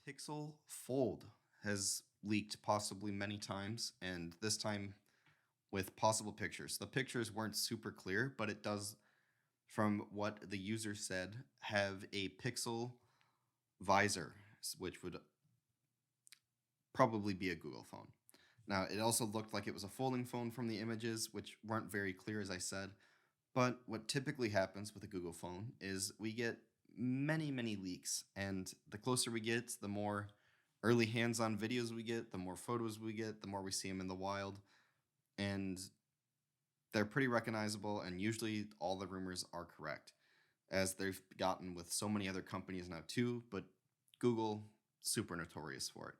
Pixel Fold has leaked possibly many times, and this time with possible pictures. The pictures weren't super clear, but it does, from what the user said, have a pixel visor, which would probably be a Google phone. Now, it also looked like it was a folding phone from the images, which weren't very clear, as I said. But what typically happens with a Google phone is we get many, many leaks. And the closer we get, the more early hands on videos we get, the more photos we get, the more we see them in the wild. And they're pretty recognizable, and usually all the rumors are correct, as they've gotten with so many other companies now too. But Google, super notorious for it.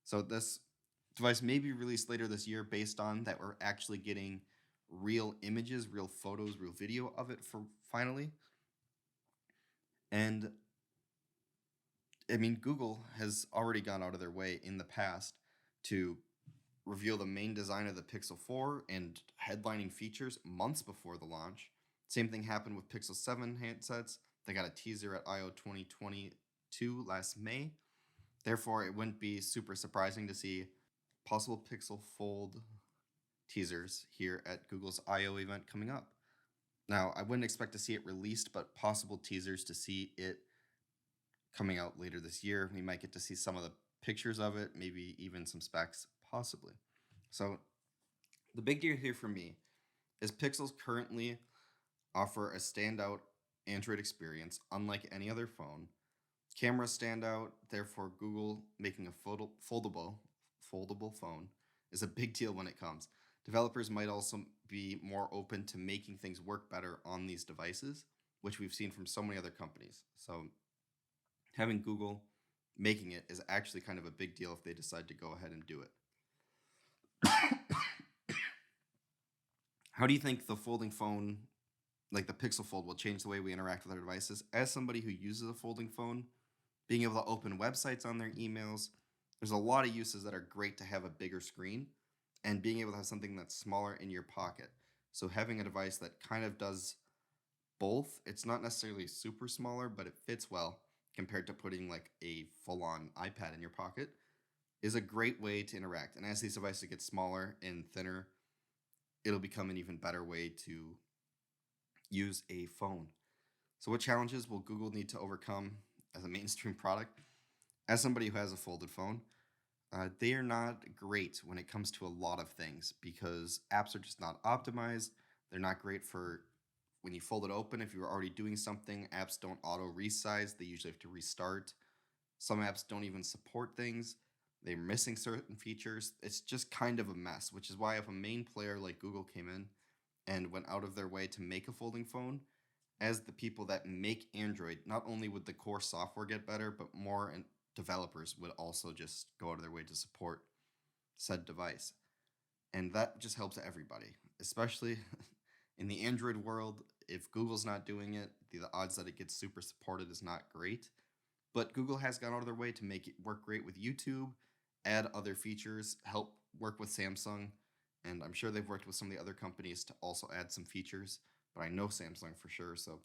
So this device may be released later this year based on that we're actually getting real images, real photos, real video of it for finally. And I mean, Google has already gone out of their way in the past to reveal the main design of the Pixel 4 and headlining features months before the launch. Same thing happened with Pixel 7 handsets. They got a teaser at I/O 2022 last May. Therefore, it wouldn't be super surprising to see possible Pixel Fold teasers here at Google's I/O event coming up. Now, I wouldn't expect to see it released, but possible teasers to see it coming out later this year. We might get to see some of the pictures of it, maybe even some specs, possibly. So, the big deal here for me is Pixels currently offer a standout Android experience, unlike any other phone. Cameras stand out, therefore Google making a foldable phone is a big deal when it comes. Developers might also be more open to making things work better on these devices, which we've seen from so many other companies. So having Google making it is actually kind of a big deal if they decide to go ahead and do it. How do you think the folding phone, like the Pixel Fold, will change the way we interact with our devices? As somebody who uses a folding phone, being able to open websites on their emails, there's a lot of uses that are great to have a bigger screen and being able to have something that's smaller in your pocket. So having a device that kind of does both, it's not necessarily super smaller, but it fits well compared to putting like a full-on iPad in your pocket, is a great way to interact. And as these devices get smaller and thinner, it'll become an even better way to use a phone. So what challenges will Google need to overcome as a mainstream product? As somebody who has a folded phone, they are not great when it comes to a lot of things because apps are just not optimized. They're not great for when you fold it open. If you're already doing something, apps don't auto resize. They usually have to restart. Some apps don't even support things. They're missing certain features. It's just kind of a mess, which is why if a main player like Google came in and went out of their way to make a folding phone, as the people that make Android, not only would the core software get better, but more developers would also just go out of their way to support said device. And that just helps everybody, especially in the Android world. If Google's not doing it, the odds that it gets super supported is not great. But Google has gone out of their way to make it work great with YouTube, add other features, help work with Samsung, and I'm sure they've worked with some of the other companies to also add some features, but I know Samsung for sure. So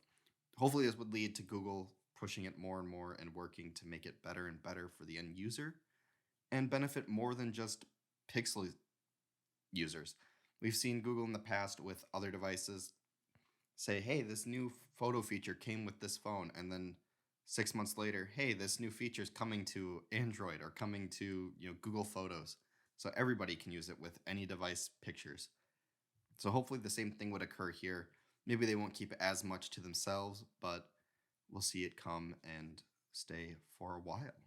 hopefully this would lead to Google pushing it more and more and working to make it better and better for the end user and benefit more than just Pixel users. We've seen Google in the past with other devices say, hey, this new photo feature came with this phone, and then 6 months later, hey, this new feature is coming to Android or coming to Google Photos. So everybody can use it with any device pictures. So hopefully the same thing would occur here. Maybe they won't keep as much to themselves, but we'll see it come and stay for a while.